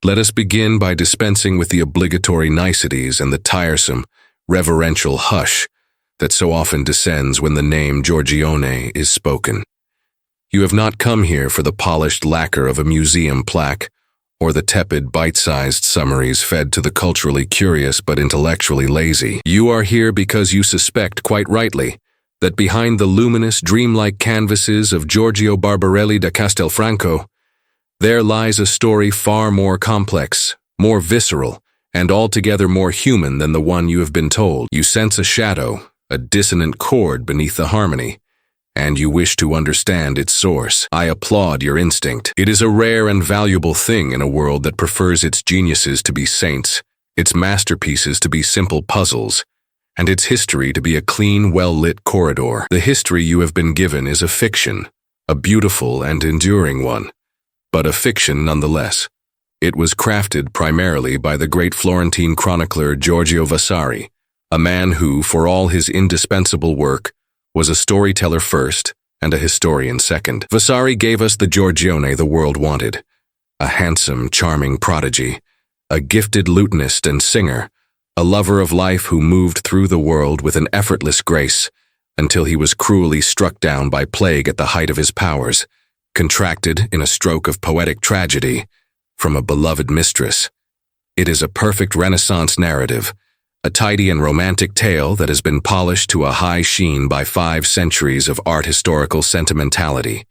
Let us begin by dispensing with the obligatory niceties and the tiresome, reverential hush that so often descends when the name Giorgione is spoken. You have not come here for the polished lacquer of a museum plaque, or the tepid, bite-sized summaries fed to the culturally curious but intellectually lazy. You are here because you suspect, quite rightly, that behind the luminous, dreamlike canvases of Giorgio Barbarelli da Castelfranco, there lies a story far more complex, more visceral, and altogether more human than the one you have been told. You sense a shadow, a dissonant chord beneath the harmony, and you wish to understand its source. I applaud your instinct. It is a rare and valuable thing in a world that prefers its geniuses to be saints, its masterpieces to be simple puzzles, and its history to be a clean, well-lit corridor. The history you have been given is a fiction, a beautiful and enduring one, but a fiction nonetheless. It was crafted primarily by the great Florentine chronicler Giorgio Vasari, a man who, for all his indispensable work, was a storyteller first and a historian second. Vasari gave us the Giorgione the world wanted, a handsome, charming prodigy, a gifted lutenist and singer, a lover of life who moved through the world with an effortless grace until he was cruelly struck down by plague at the height of his powers, contracted in a stroke of poetic tragedy from a beloved mistress. It is a perfect Renaissance narrative, a tidy and romantic tale that has been polished to a high sheen by 5 centuries of art-historical sentimentality.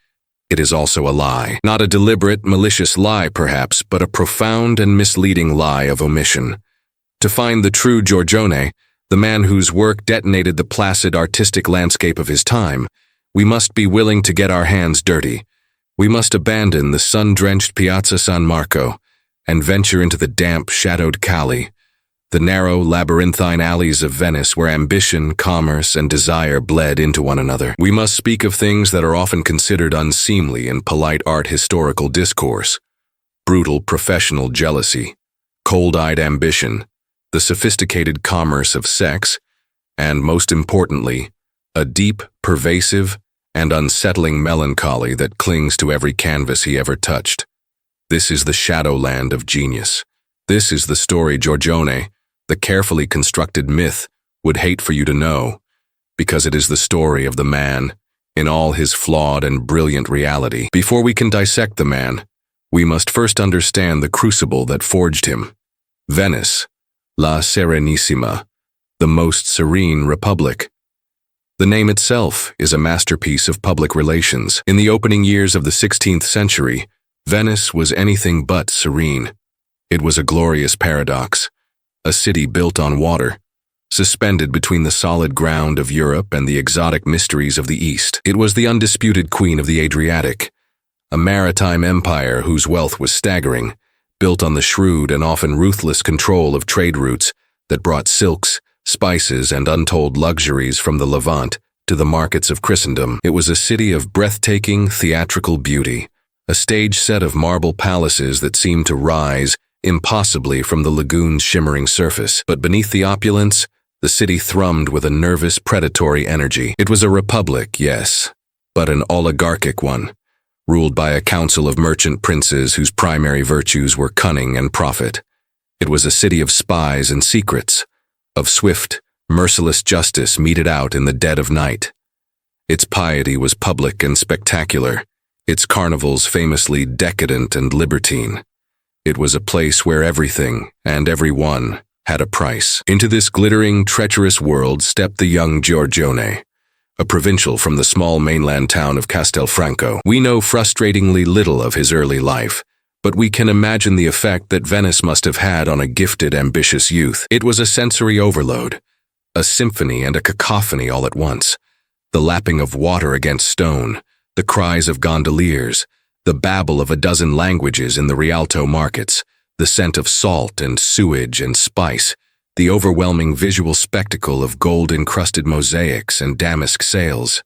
It is also a lie. Not a deliberate, malicious lie, perhaps, but a profound and misleading lie of omission. To find the true Giorgione, the man whose work detonated the placid artistic landscape of his time, we must be willing to get our hands dirty. We must abandon the sun-drenched Piazza San Marco and venture into the damp, shadowed Calle, the narrow, labyrinthine alleys of Venice where ambition, commerce, and desire bled into one another. We must speak of things that are often considered unseemly in polite art-historical discourse: brutal professional jealousy, cold-eyed ambition, the sophisticated commerce of sex, and, most importantly, a deep, pervasive, and unsettling melancholy that clings to every canvas he ever touched. This is the shadowland of genius. This is the story Giorgione, the carefully constructed myth, would hate for you to know, because it is the story of the man, in all his flawed and brilliant reality. Before we can dissect the man, we must first understand the crucible that forged him. Venice, La Serenissima, the most serene republic. The name itself is a masterpiece of public relations. In the opening years of the 16th century, Venice was anything but serene. It was a glorious paradox, a city built on water, suspended between the solid ground of Europe and the exotic mysteries of the East. It was the undisputed queen of the Adriatic, a maritime empire whose wealth was staggering, built on the shrewd and often ruthless control of trade routes that brought silks, spices, and untold luxuries from the Levant to the markets of Christendom. It was a city of breathtaking, theatrical beauty, a stage set of marble palaces that seemed to rise impossibly from the lagoon's shimmering surface. But beneath the opulence, the city thrummed with a nervous, predatory energy. It was a republic, yes, but an oligarchic one, ruled by a council of merchant princes whose primary virtues were cunning and profit. It was a city of spies and secrets, of swift, merciless justice meted out in the dead of night. Its piety was public and spectacular, its carnivals famously decadent and libertine. It was a place where everything and everyone had a price. Into this glittering, treacherous world stepped the young Giorgione, a provincial from the small mainland town of Castelfranco. We know frustratingly little of his early life, but we can imagine the effect that Venice must have had on a gifted, ambitious youth. It was a sensory overload, a symphony and a cacophony all at once. The lapping of water against stone, the cries of gondoliers, the babble of a dozen languages in the Rialto markets, the scent of salt and sewage and spice, the overwhelming visual spectacle of gold-encrusted mosaics and damask sails.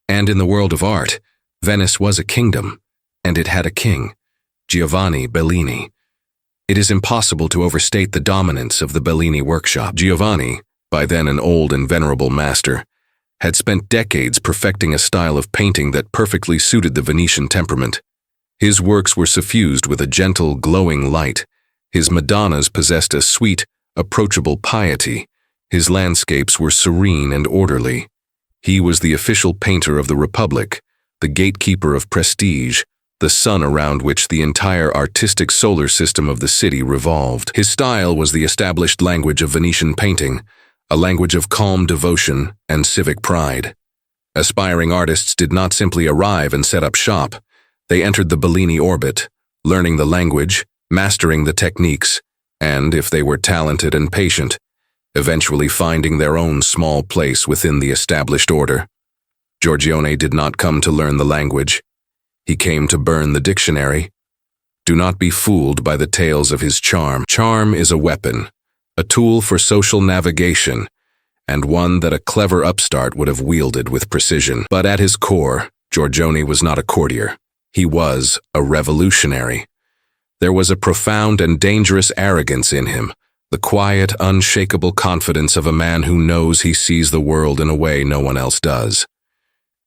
And in the world of art, Venice was a kingdom, and it had a king, Giovanni Bellini. It is impossible to overstate the dominance of the Bellini workshop. Giovanni, by then an old and venerable master, had spent decades perfecting a style of painting that perfectly suited the Venetian temperament. His works were suffused with a gentle, glowing light, His Madonnas possessed a sweet, approachable piety. His landscapes were serene and orderly. He was the official painter of the Republic, the gatekeeper of prestige, the sun around which the entire artistic solar system of the city revolved. His style was the established language of Venetian painting, a language of calm devotion and civic pride. Aspiring artists did not simply arrive and set up shop. They entered the Bellini orbit, learning the language, mastering the techniques, and, if they were talented and patient, eventually finding their own small place within the established order. Giorgione did not come to learn the language. He came to burn the dictionary. Do not be fooled by the tales of his charm. Charm is a weapon, a tool for social navigation, and one that a clever upstart would have wielded with precision. But at his core, Giorgione was not a courtier. He was a revolutionary. There was a profound and dangerous arrogance in him, the quiet, unshakable confidence of a man who knows he sees the world in a way no one else does.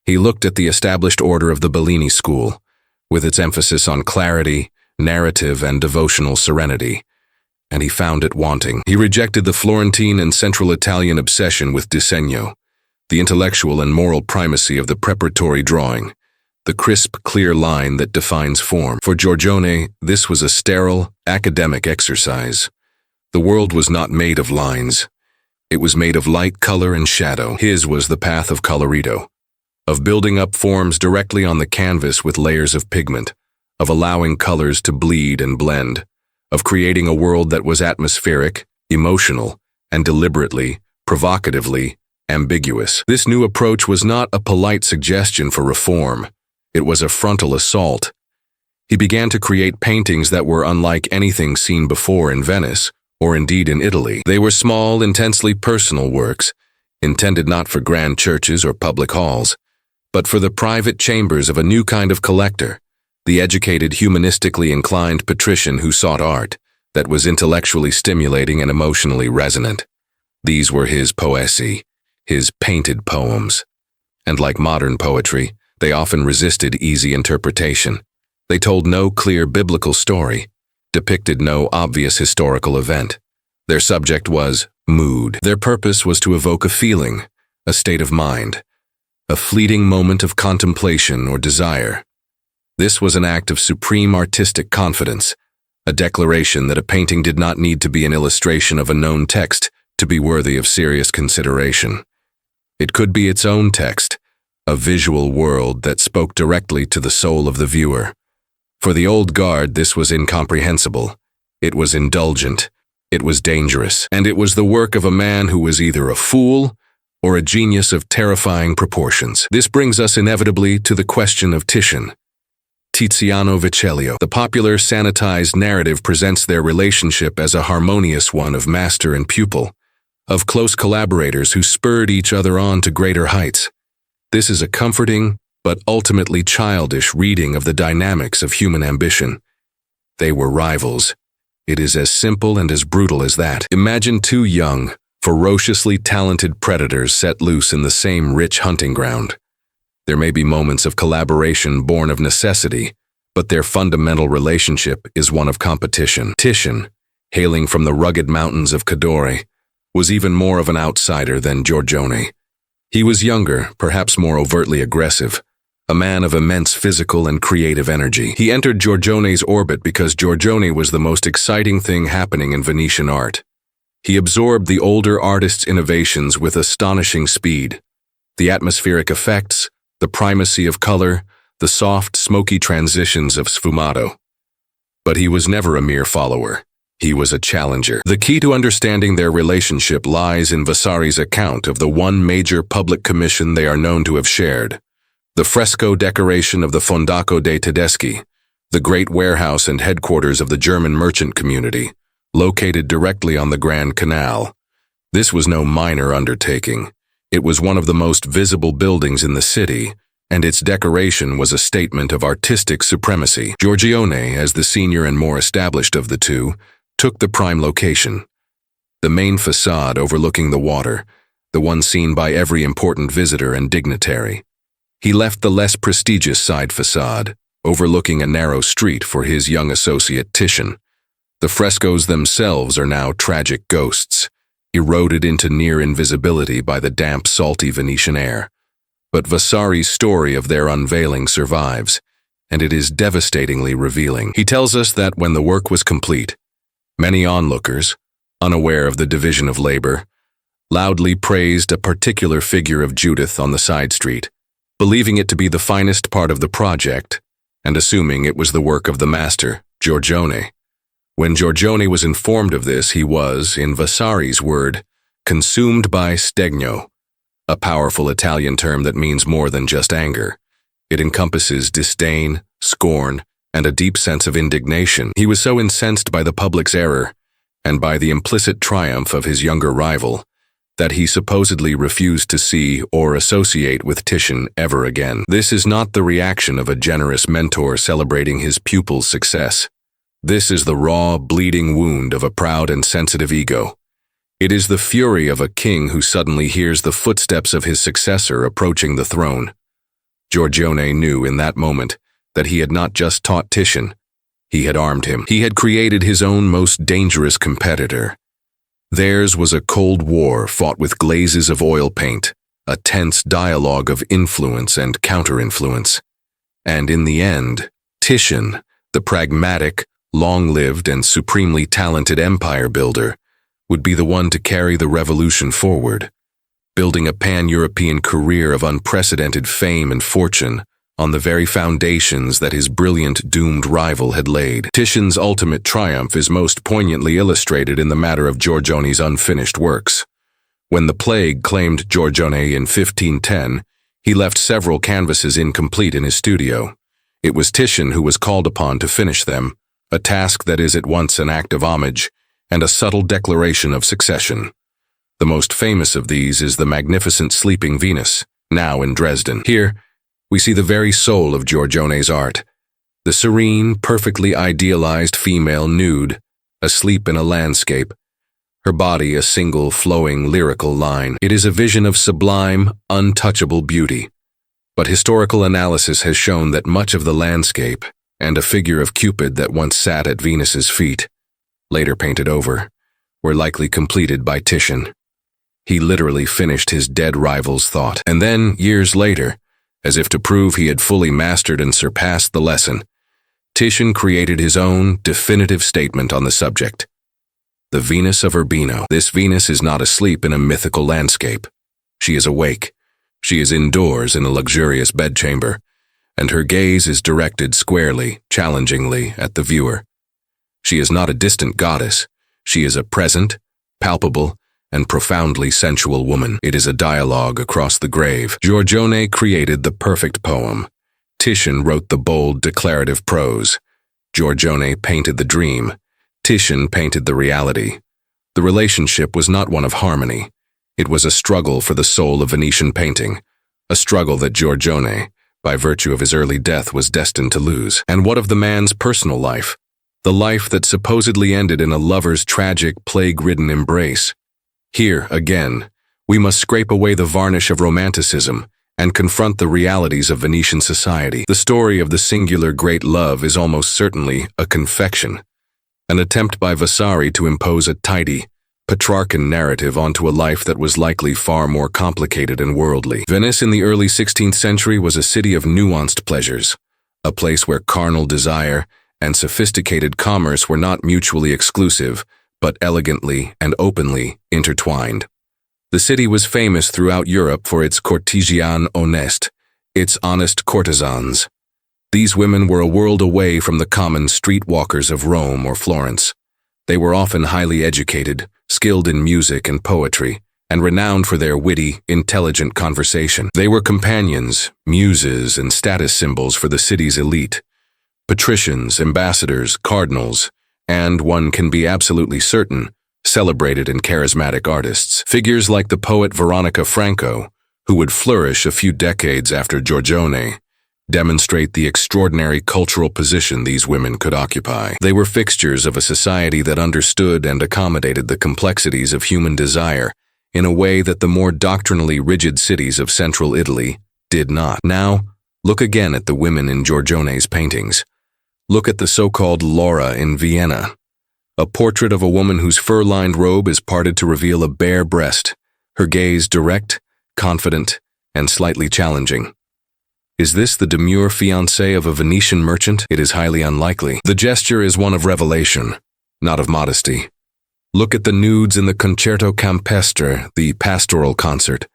He looked at the established order of the Bellini school, with its emphasis on clarity, narrative, and devotional serenity, and he found it wanting. He rejected the Florentine and Central Italian obsession with disegno, the intellectual and moral primacy of the preparatory drawing, the crisp, clear line that defines form. For Giorgione, this was a sterile, academic exercise. The world was not made of lines. It was made of light, color, and shadow. His was the path of colorido, of building up forms directly on the canvas with layers of pigment, of allowing colors to bleed and blend, of creating a world that was atmospheric, emotional, and deliberately, provocatively, ambiguous. This new approach was not a polite suggestion for reform. It was a frontal assault. He began to create paintings that were unlike anything seen before in Venice, or indeed in Italy. They were small, intensely personal works, intended not for grand churches or public halls, but for the private chambers of a new kind of collector, the educated, humanistically inclined patrician who sought art that was intellectually stimulating and emotionally resonant. These were his poesie, his painted poems. And like modern poetry, they often resisted easy interpretation. They told no clear biblical story, depicted no obvious historical event. Their subject was mood. Their purpose was to evoke a feeling, a state of mind, a fleeting moment of contemplation or desire. This was an act of supreme artistic confidence, a declaration that a painting did not need to be an illustration of a known text to be worthy of serious consideration. It could be its own text, a visual world that spoke directly to the soul of the viewer. For the old guard, this was incomprehensible. It was indulgent. It was dangerous. And it was the work of a man who was either a fool or a genius of terrifying proportions. This brings us inevitably to the question of Titian. Tiziano Vecellio. The popular sanitized narrative presents their relationship as a harmonious one of master and pupil, of close collaborators who spurred each other on to greater heights. This is a comforting, but ultimately childish reading of the dynamics of human ambition. They were rivals. It is as simple and as brutal as that. Imagine two young, ferociously talented predators set loose in the same rich hunting ground. There may be moments of collaboration born of necessity, but their fundamental relationship is one of competition. Titian, hailing from the rugged mountains of Cadore, was even more of an outsider than Giorgione. He was younger, perhaps more overtly aggressive, a man of immense physical and creative energy. He entered Giorgione's orbit because Giorgione was the most exciting thing happening in Venetian art. He absorbed the older artist's innovations with astonishing speed. The atmospheric effects, the primacy of color, the soft, smoky transitions of sfumato. But he was never a mere follower. He was a challenger. The key to understanding their relationship lies in Vasari's account of the one major public commission they are known to have shared: the fresco decoration of the Fondaco dei Tedeschi, the great warehouse and headquarters of the German merchant community, located directly on the Grand Canal. This was no minor undertaking. It was one of the most visible buildings in the city, and its decoration was a statement of artistic supremacy. Giorgione, as the senior and more established of the two, took the prime location. The main facade overlooking the water, the one seen by every important visitor and dignitary. He left the less prestigious side facade, overlooking a narrow street, for his young associate Titian. The frescoes themselves are now tragic ghosts, eroded into near invisibility by the damp, salty Venetian air. But Vasari's story of their unveiling survives, and it is devastatingly revealing. He tells us that when the work was complete, many onlookers, unaware of the division of labor, loudly praised a particular figure of Judith on the side street, believing it to be the finest part of the project, and assuming it was the work of the master, Giorgione. When Giorgione was informed of this, he was, in Vasari's word, consumed by stegno, a powerful Italian term that means more than just anger. It encompasses disdain, scorn, and a deep sense of indignation. He was so incensed by the public's error, and by the implicit triumph of his younger rival, that he supposedly refused to see or associate with Titian ever again. This is not the reaction of a generous mentor celebrating his pupil's success. This is the raw, bleeding wound of a proud and sensitive ego. It is the fury of a king who suddenly hears the footsteps of his successor approaching the throne. Giorgione knew in that moment that he had not just taught Titian, he had armed him. He had created his own most dangerous competitor. Theirs was a cold war fought with glazes of oil paint, a tense dialogue of influence and counter-influence. And in the end, Titian, the pragmatic, long-lived and supremely talented empire builder, would be the one to carry the revolution forward, building a pan-European career of unprecedented fame and fortune on the very foundations that his brilliant doomed rival had laid. Titian's ultimate triumph is most poignantly illustrated in the matter of Giorgione's unfinished works. When the plague claimed Giorgione in 1510, he left several canvases incomplete in his studio. It was Titian who was called upon to finish them, a task that is at once an act of homage and a subtle declaration of succession. The most famous of these is the magnificent Sleeping Venus, now in Dresden. Here, we see the very soul of Giorgione's art, the serene, perfectly idealized female nude, asleep in a landscape, her body a single, flowing, lyrical line. It is a vision of sublime, untouchable beauty. But historical analysis has shown that much of the landscape, and a figure of Cupid that once sat at Venus's feet, later painted over, were likely completed by Titian. He literally finished his dead rival's thought. And then, years later, as if to prove he had fully mastered and surpassed the lesson, Titian created his own definitive statement on the subject. The Venus of Urbino. This Venus is not asleep in a mythical landscape. She is awake. She is indoors in a luxurious bedchamber, and her gaze is directed squarely, challengingly at the viewer. She is not a distant goddess. She is a present, palpable, and profoundly sensual woman. It is a dialogue across the grave. Giorgione created the perfect poem. Titian wrote the bold, declarative prose. Giorgione painted the dream. Titian painted the reality. The relationship was not one of harmony. It was a struggle for the soul of Venetian painting, a struggle that Giorgione, by virtue of his early death, was destined to lose. And what of the man's personal life? The life that supposedly ended in a lover's tragic, plague-ridden embrace. Here, again, we must scrape away the varnish of romanticism and confront the realities of Venetian society. The story of the singular great love is almost certainly a confection, an attempt by Vasari to impose a tidy, Petrarchan narrative onto a life that was likely far more complicated and worldly. Venice in the early 16th century was a city of nuanced pleasures, a place where carnal desire and sophisticated commerce were not mutually exclusive, but elegantly and openly intertwined. The city was famous throughout Europe for its courtisans honnêtes, its honest courtesans. These women were a world away from the common streetwalkers of Rome or Florence. They were often highly educated, skilled in music and poetry, and renowned for their witty, intelligent conversation. They were companions, muses, and status symbols for the city's elite. Patricians, ambassadors, cardinals, and, one can be absolutely certain, celebrated and charismatic artists. Figures like the poet Veronica Franco, who would flourish a few decades after Giorgione, demonstrate the extraordinary cultural position these women could occupy. They were fixtures of a society that understood and accommodated the complexities of human desire in a way that the more doctrinally rigid cities of central Italy did not. Now, look again at the women in Giorgione's paintings. Look at the so-called Laura in Vienna. a portrait of a woman whose fur-lined robe is parted to reveal a bare breast, her gaze direct, confident, and slightly challenging. Is this the demure fiancée of a Venetian merchant? It is highly unlikely. The gesture is one of revelation, not of modesty. Look at the nudes in the Concerto Campestre, the pastoral concert,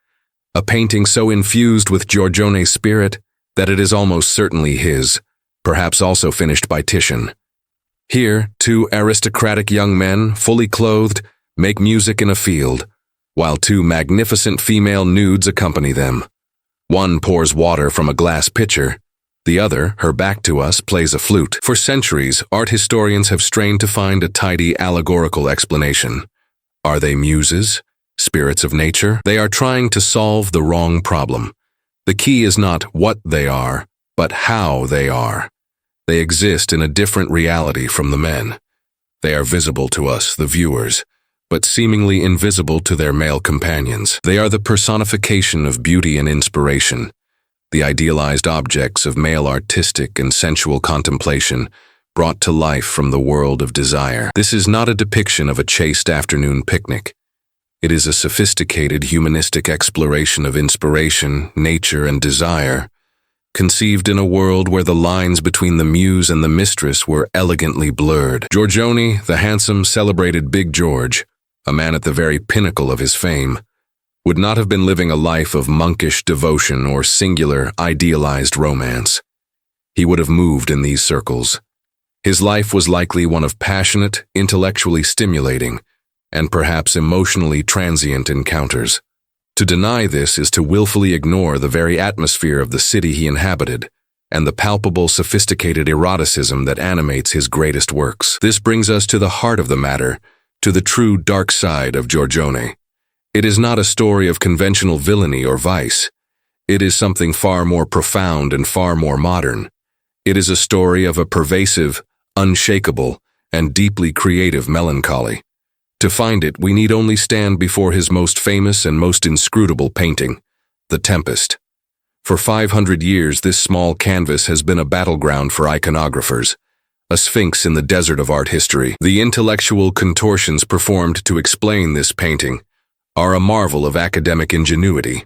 a painting so infused with Giorgione's spirit that it is almost certainly his, perhaps also finished by Titian. Here, two aristocratic young men, fully clothed, make music in a field, while two magnificent female nudes accompany them. One pours water from a glass pitcher. The other, her back to us, plays a flute. For centuries, art historians have strained to find a tidy allegorical explanation. Are they muses? Spirits of nature? They are trying to solve the wrong problem. The key is not what they are, but how they are. They exist in a different reality from the men. They are visible to us, the viewers, but seemingly invisible to their male companions. They are the personification of beauty and inspiration, the idealized objects of male artistic and sensual contemplation brought to life from the world of desire. This is not a depiction of a chaste afternoon picnic. It is a sophisticated humanistic exploration of inspiration, nature, and desire, conceived in a world where the lines between the muse and the mistress were elegantly blurred. Giorgione, the handsome, celebrated Big George, a man at the very pinnacle of his fame, would not have been living a life of monkish devotion or singular, idealized romance. He would have moved in these circles. His life was likely one of passionate, intellectually stimulating, and perhaps emotionally transient encounters. To deny this is to willfully ignore the very atmosphere of the city he inhabited and the palpable, sophisticated eroticism that animates his greatest works. This brings us to the heart of the matter, to the true dark side of Giorgione. It is not a story of conventional villainy or vice. It is something far more profound and far more modern. It is a story of a pervasive, unshakable, and deeply creative melancholy. To find it, we need only stand before his most famous and most inscrutable painting, The Tempest. For 500 years, this small canvas has been a battleground for iconographers, a sphinx in the desert of art history. The intellectual contortions performed to explain this painting are a marvel of academic ingenuity.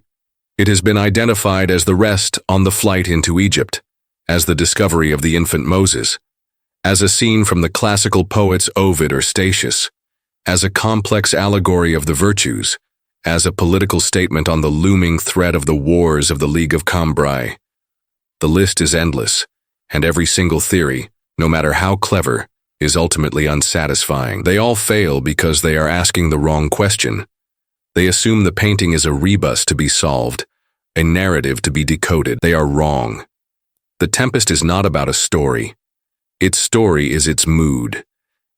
It has been identified as the rest on the flight into Egypt, as the discovery of the infant Moses, as a scene from the classical poets Ovid or Statius, as a complex allegory of the virtues, as a political statement on the looming threat of the wars of the League of Cambrai. The list is endless, and every single theory, no matter how clever, is ultimately unsatisfying. They all fail because they are asking the wrong question. They assume the painting is a rebus to be solved, a narrative to be decoded. They are wrong. The Tempest is not about a story. Its story is its mood.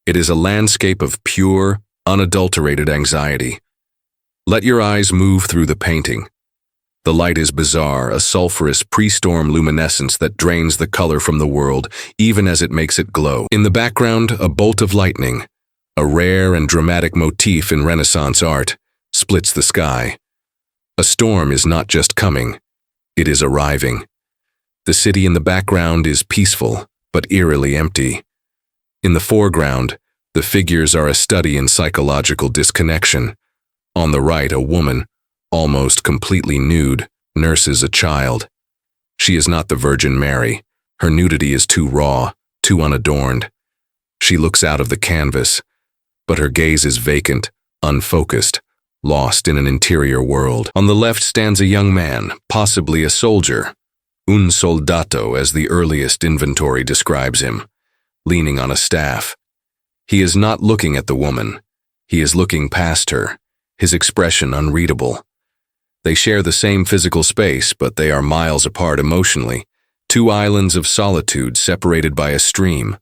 It is a landscape of pure, unadulterated anxiety. Let your eyes move through the painting. The light is bizarre, a sulphurous pre-storm luminescence that drains the color from the world, even as it makes it glow. In the background, a bolt of lightning, a rare and dramatic motif in Renaissance art, splits the sky. A storm is not just coming, it is arriving. The city in the background is peaceful, but eerily empty. In the foreground, the figures are a study in psychological disconnection. On the right, a woman, almost completely nude, nurses a child. She is not the Virgin Mary. Her nudity is too raw, too unadorned. She looks out of the canvas, but her gaze is vacant, unfocused, lost in an interior world. On the left stands a young man, possibly a soldier, un soldato as the earliest inventory describes him, leaning on a staff. He is not looking at the woman. He is looking past her, his expression unreadable. They share the same physical space, but they are miles apart emotionally, two islands of solitude separated by a stream.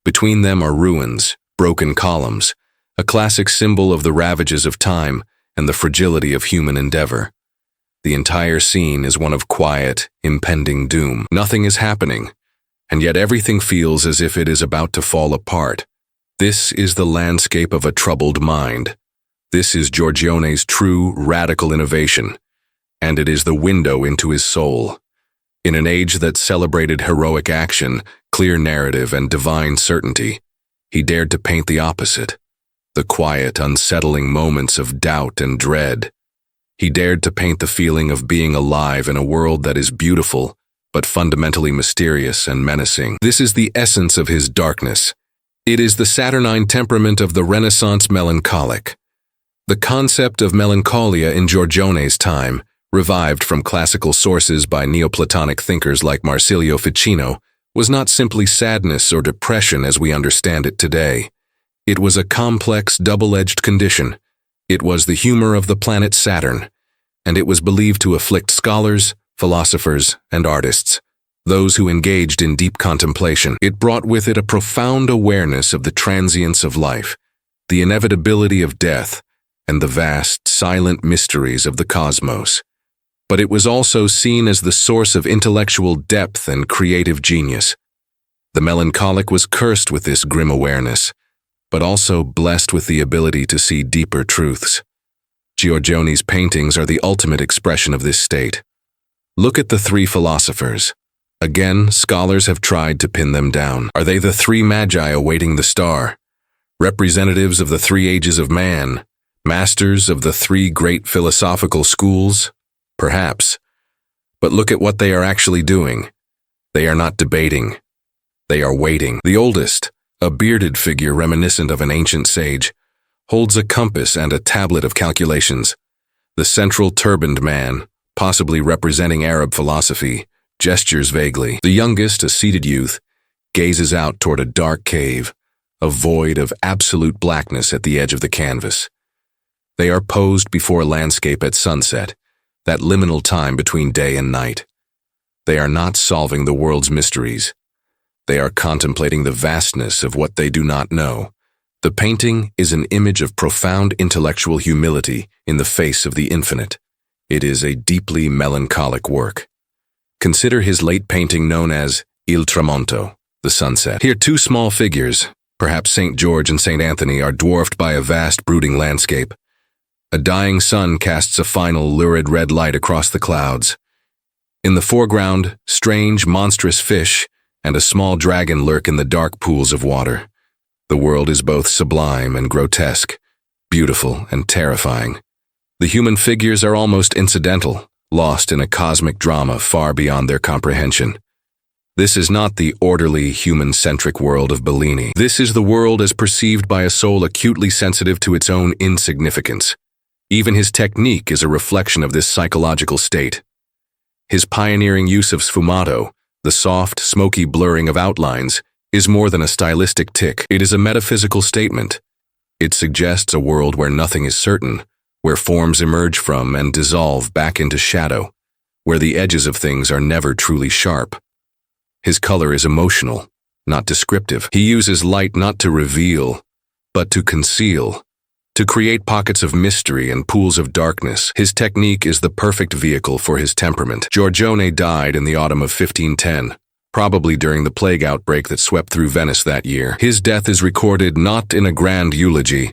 Between them are ruins, broken columns, a classic symbol of the ravages of time and the fragility of human endeavor. The entire scene is one of quiet, impending doom. Nothing is happening, and yet everything feels as if it is about to fall apart. This is the landscape of a troubled mind. This is Giorgione's true, radical innovation, and it is the window into his soul. In an age that celebrated heroic action, clear narrative, and divine certainty, He dared to paint the opposite, the quiet, unsettling moments of doubt and dread. He dared to paint the feeling of being alive in a world that is beautiful, but fundamentally mysterious and menacing. This is the essence of his darkness. It is the saturnine temperament of the Renaissance melancholic. The concept of melancholia in Giorgione's time, revived from classical sources by Neoplatonic thinkers like Marsilio Ficino, was not simply sadness or depression as we understand it today. It was a complex, double-edged condition. It was the humor of the planet Saturn, and it was believed to afflict scholars, philosophers, and artists, those who engaged in deep contemplation. It brought with it a profound awareness of the transience of life, the inevitability of death, and the vast, silent mysteries of the cosmos. But it was also seen as the source of intellectual depth and creative genius. The melancholic was cursed with this grim awareness, but also blessed with the ability to see deeper truths. Giorgione's paintings are the ultimate expression of this state. Look at the three philosophers. Again, scholars have tried to pin them down. Are they the three magi awaiting the star? Representatives of the three ages of man? Masters of the three great philosophical schools? Perhaps. But look at what they are actually doing. They are not debating. They are waiting. The oldest, a bearded figure reminiscent of an ancient sage, holds a compass and a tablet of calculations. The central turbaned man, possibly representing Arab philosophy, gestures vaguely. The youngest, a seated youth, gazes out toward a dark cave, a void of absolute blackness at the edge of the canvas. They are posed before a landscape at sunset, that liminal time between day and night. They are not solving the world's mysteries. They are contemplating the vastness of what they do not know. The painting is an image of profound intellectual humility in the face of the infinite. It is a deeply melancholic work. Consider his late painting known as Il Tramonto, the sunset. Here, two small figures, perhaps St. George and St. Anthony, are dwarfed by a vast brooding landscape. A dying sun casts a final lurid red light across the clouds. In the foreground, strange, monstrous fish and a small dragon lurk in the dark pools of water. The world is both sublime and grotesque, beautiful and terrifying. The human figures are almost incidental, lost in a cosmic drama far beyond their comprehension. This is not the orderly, human-centric world of Bellini. This is the world as perceived by a soul acutely sensitive to its own insignificance. Even his technique is a reflection of this psychological state. His pioneering use of sfumato, the soft, smoky blurring of outlines, is more than a stylistic tick. It is a metaphysical statement. It suggests a world where nothing is certain, where forms emerge from and dissolve back into shadow, where the edges of things are never truly sharp. His color is emotional, not descriptive. He uses light not to reveal, but to conceal, to create pockets of mystery and pools of darkness. His technique is the perfect vehicle for his temperament. Giorgione died in the autumn of 1510, probably during the plague outbreak that swept through Venice that year. His death is recorded not in a grand eulogy,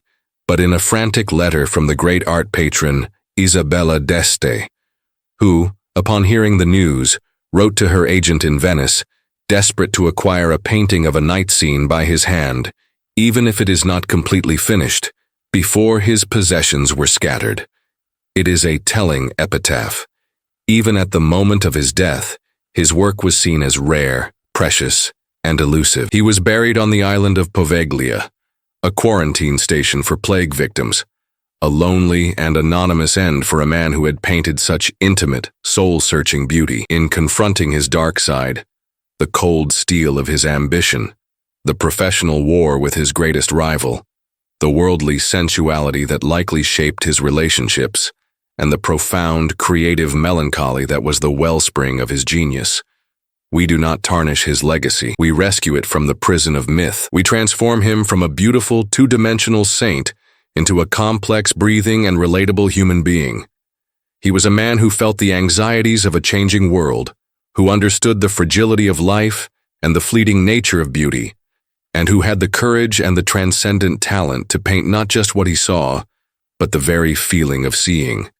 but in a frantic letter from the great art patron Isabella d'Este, who, upon hearing the news, wrote to her agent in Venice, desperate to acquire a painting of a night scene by his hand, even if it is not completely finished, before his possessions were scattered. It is a telling epitaph. Even at the moment of his death, his work was seen as rare, precious, and elusive. He was buried on the island of Poveglia, a quarantine station for plague victims, a lonely and anonymous end for a man who had painted such intimate, soul-searching beauty. In confronting his dark side, the cold steel of his ambition, the professional war with his greatest rival, the worldly sensuality that likely shaped his relationships, and the profound, creative melancholy that was the wellspring of his genius. We do not tarnish his legacy. We rescue it from the prison of myth. We transform him from a beautiful, two-dimensional saint into a complex, breathing, and relatable human being. He was a man who felt the anxieties of a changing world, who understood the fragility of life and the fleeting nature of beauty, and who had the courage and the transcendent talent to paint not just what he saw, but the very feeling of seeing.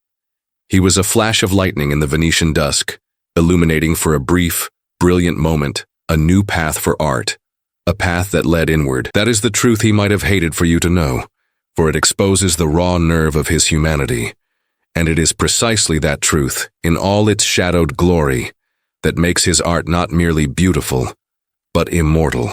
He was a flash of lightning in the Venetian dusk, illuminating for a brief, brilliant moment a new path for art, a path that led inward. That is the truth he might have hated for you to know, for it exposes the raw nerve of his humanity. And it is precisely that truth, in all its shadowed glory, that makes his art not merely beautiful, but immortal.